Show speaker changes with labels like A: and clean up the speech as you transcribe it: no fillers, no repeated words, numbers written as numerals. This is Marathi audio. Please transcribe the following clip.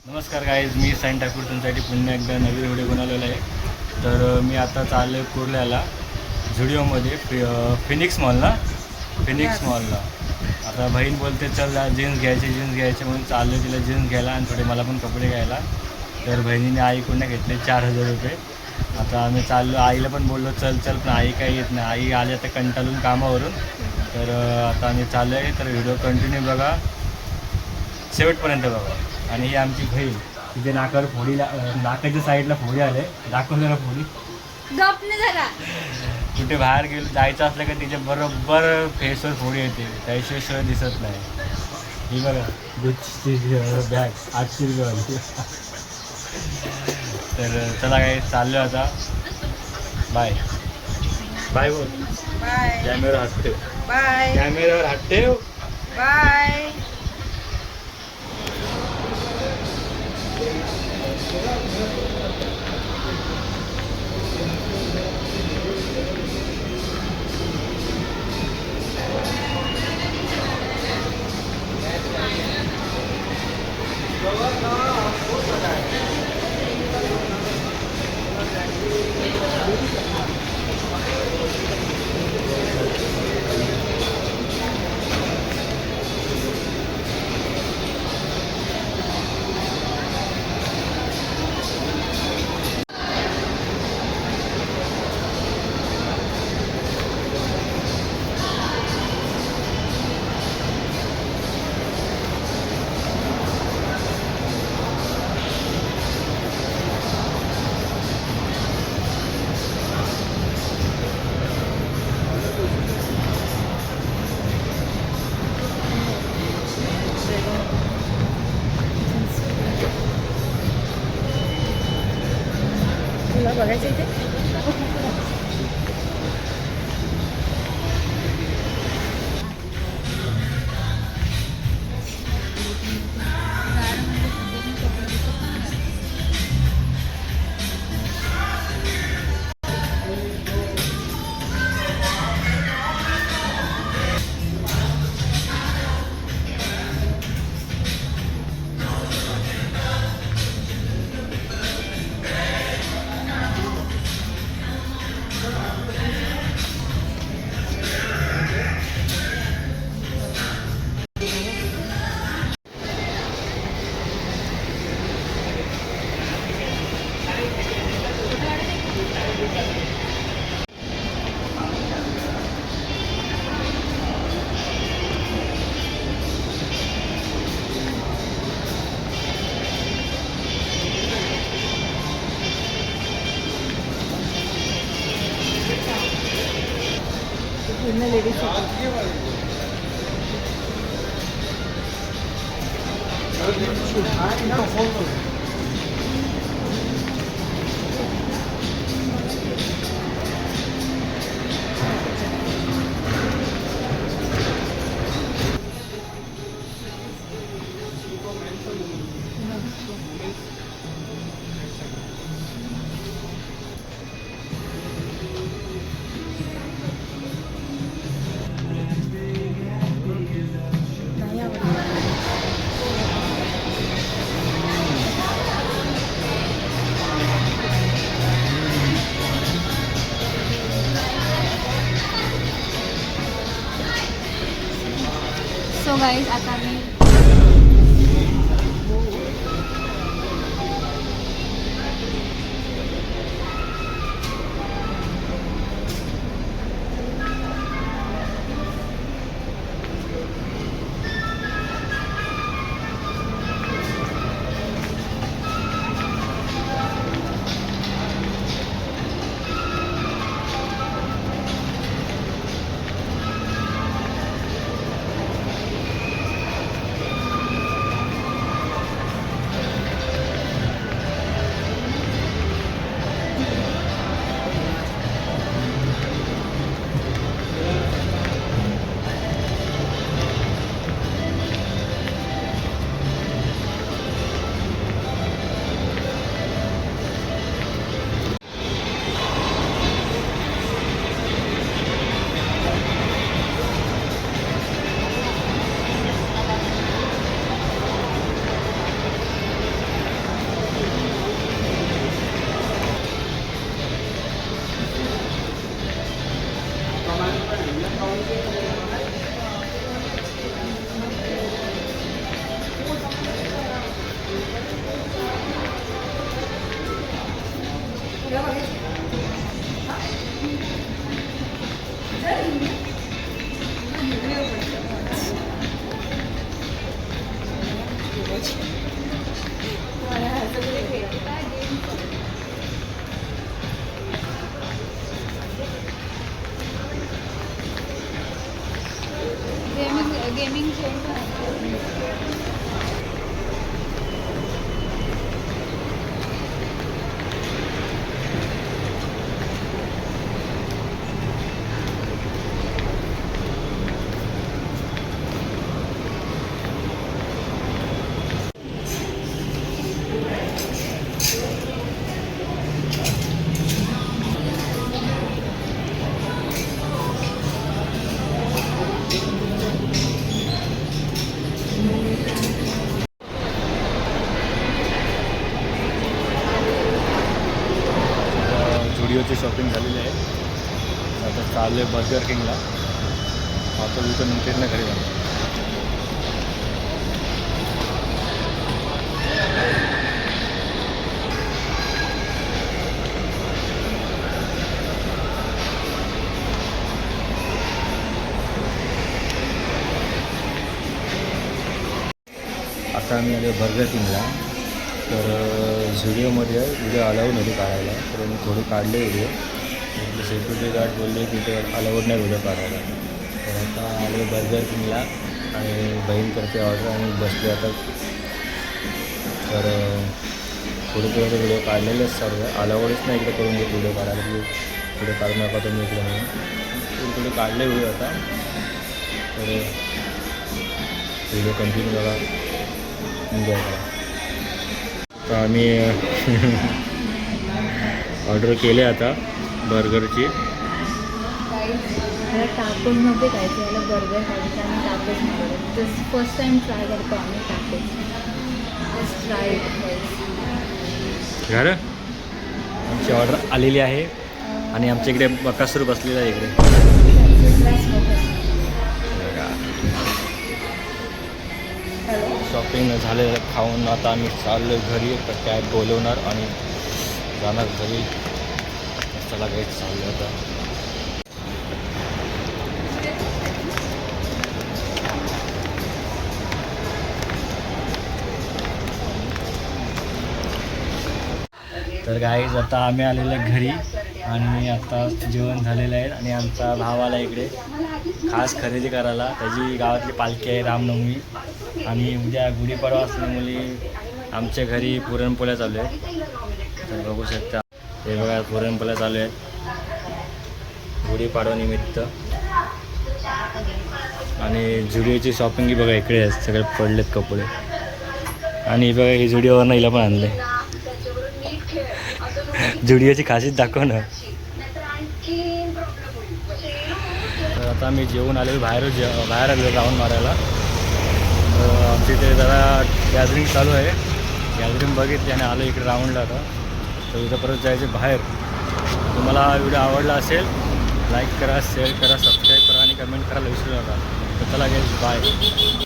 A: नमस्कार गाईज, मी साईन ठाकूर तुमच्यासाठी पुन्हा एकदा नवीन व्हिडिओ बनवलेला आहे. तर मी आता चाललो आहे कुर्ल्याला झुडिओमध्ये फिनिक्स मॉलला आता बहीण बोलते चल जीन्स घ्यायचे म्हणून चाललो तिला जीन्स घ्यायला आणि थोडे मला पण कपडे घ्यायला. तर बहिणीने आईकडून घेतले 4,000 रुपये. आता आम्ही चाललो, आईला पण बोललो चल पण आई काही येत नाही. आई आली आता कंटाळून कामावरून. तर आता आम्ही चाललो आहे. तर व्हिडिओ कंटिन्यू बघा, शेवटपर्यंत बघा. आणि ही आमची बहीण, तिथे नाकावर नाकाच्या साईडला फोडी आले. दाखवलं जरा फोडी. कुठे बाहेर जायचं असलं का तिच्या बरोबर फेसवर फोडी येते, त्याशिवाय दिसत नाही. ही बघा गुच्ची बॅग 800 रुपये. तर चला काय चाललो आता. बाय बाय बोल.
B: बाय.
A: कॅमेरावर हात ठेव.
B: बाय.
A: कॅमेरावर हात ठेव.
B: बाय. तुला बघायचं इथे. पूर्ण लेडीज सो गाईज आता मी गेमिंग
A: झुडिओची शॉपिंग झालेली आहे. आता चालू आहे बर्गर किंगला. आता तिथं नंतर घरी जाणार. आता आम्ही आलो बर्गर किंगला. तर झुडिओमध्ये व्हिडिओ अलाउड नव्हती काढायला, तर मी थोडी काढले व्हिडिओ. सिक्युरिटी गार्ड बोलले की ते अलाउड नाही व्हिडिओ काढायला. तर आता आलो बर्गर किंगला आणि बहीण करते ऑर्डर आणि बसले आता. तर थोडे थोडे व्हिडिओ काढलेलेच सर्व अलाउडच नाही इकडे करून घेत व्हिडिओ काढायला की व्हिडिओ काढू नका तुम्ही इकडे म्हणून. थोडे थोडे काढले व्हिडिओ आता. तर व्हिडिओ कंटिन्यू करा, एन्जॉय करा. तर आम्ही ऑर्डर केले आता बर्गरची.
B: याला टाकोज नव्हते खायचे, याला बर्गर खायचे आणि टाकोज नव्हते. जस्ट फर्स्ट टाइम ट्राय करतो आम्ही टाकोज. जस्ट ट्राय
A: घर आमची ऑर्डर आलेली आहे आणि आमच्या इकडे बकासूर बसलेला आहे इकडे. शॉपिंग झालेलं खाऊन आता आम्ही चाललो घरी. तर कॅब बोलवणार आणि जाणार घरी. चला काही चाललो आता. तर गाईज आता आम्ही आलेलो आहे घरी आणि आता जेवण झालेलं आहे आणि आमचा भाव आला इकडे खास खरेदी करायला. त्याची गावातली पालखी आहे रामनवमी आणि उद्या गुढीपाडवा असल्यामुळे आमच्या घरी पुरणपोळ्या चालू आहेत. तर बघू शकता हे बघा पुरणपोळ्या चालू आहेत गुढीपाडवानिमित्त. आणि झुडिओची शॉपिंग ही बघा इकडे आहेत, सगळे पडलेत कपडे. आणि बघा हे झुडिओवरनं हिला पण आणले. झुडिओची खासियत दाखव ना. तर आता आम्ही जेवून आलेलो बाहेर आलो राऊंड मारायला. आमच्या इथे जरा गॅदरिंग चालू आहे. गॅदरिंग बघितली आणि आलो इकडे राऊंडला आता. तर इथं परत जायचं बाहेर. तुम्हाला हा व्हिडिओ आवडला असेल लाईक करा, शेअर करा, सबस्क्राईब करा आणि कमेंट करायला विसरू नका. तर चला गेल बाय.